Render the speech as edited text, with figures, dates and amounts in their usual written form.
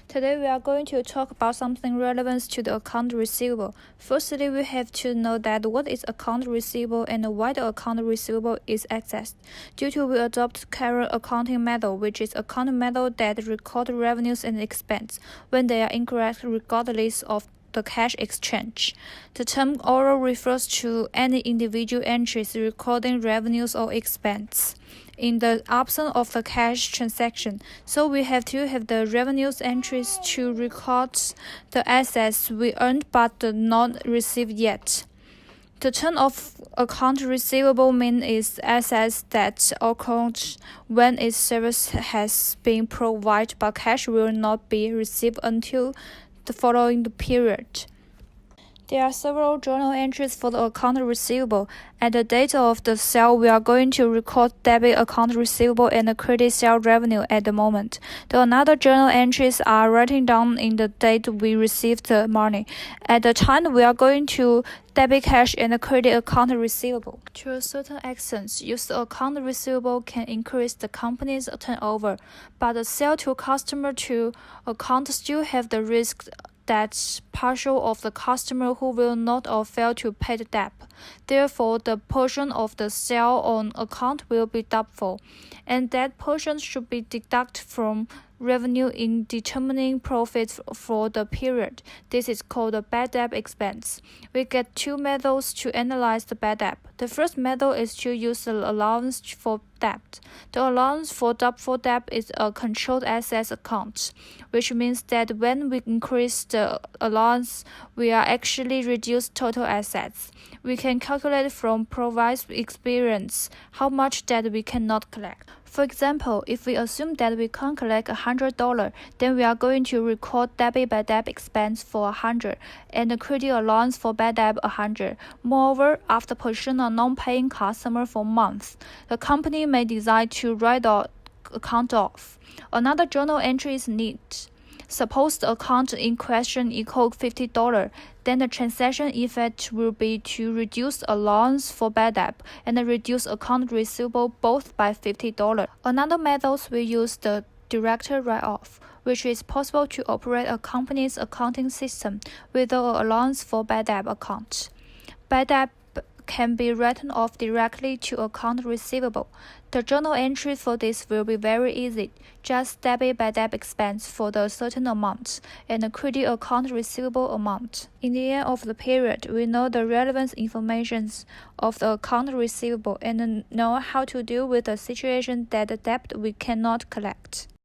Today we are going to talk about something relevant to the account receivable. Firstly, we have to know that what is account receivable and why the account receivable is accessed. Due to we adopt current accounting method, which is accounting method that record revenues and expense when they are incorrect regardless of the cash exchange. The term oral refers to any individual entries recording revenues or expense in the absence of the cash transaction. So we have to have the revenues entries to record the assets we earned but not received yet. The term of account receivable means assets that occur when its service has been provided but cash will not be received until the following period. There are several journal entries for the account receivable. At the date of the sale, we are going to record debit account receivable and credit sale revenue at the moment. The another journal entries are written down in the date we received the money. At the time, we are going to debit cash and credit account receivable. To a certain extent, use the account receivable can increase the company's turnover, but the sale to customer to account still have the risk that partial of the customer who will not or fail to pay the debt. Therefore, the portion of the sale on account will be doubtful, and that portion should be deducted from revenue in determining profits for the period. This is called the bad debt expense. We get two methods to analyze the bad debt. The first method is to use the allowance for debt. The allowance for doubtful debt is a controlled assets account, which means that when we increase the allowance, we are actually reduce total assets. We can calculate from previous experience how much debt we cannot collect. For example, if we assume that we can't collect $100, then we are going to record debit by debt expense for 100 and the credit allowance for bad debt 100. Moreover, after pursuing a non-paying customer for months, the company may decide to write the account off. Another journal entry is needed. Suppose the account in question equals $50, then the transaction effect will be to reduce allowance for bad debt and reduce account receivable both by $50. Another method we use the direct write-off, which is possible to operate a company's accounting system without allowance for bad debt account. Bad debt can be written off directly to account receivable. The journal entry for this will be very easy. Just debit by debt expense for the certain amount and the credit account receivable amount. In the end of the period, we know the relevant information of the account receivable and know how to deal with the situation that the debt we cannot collect.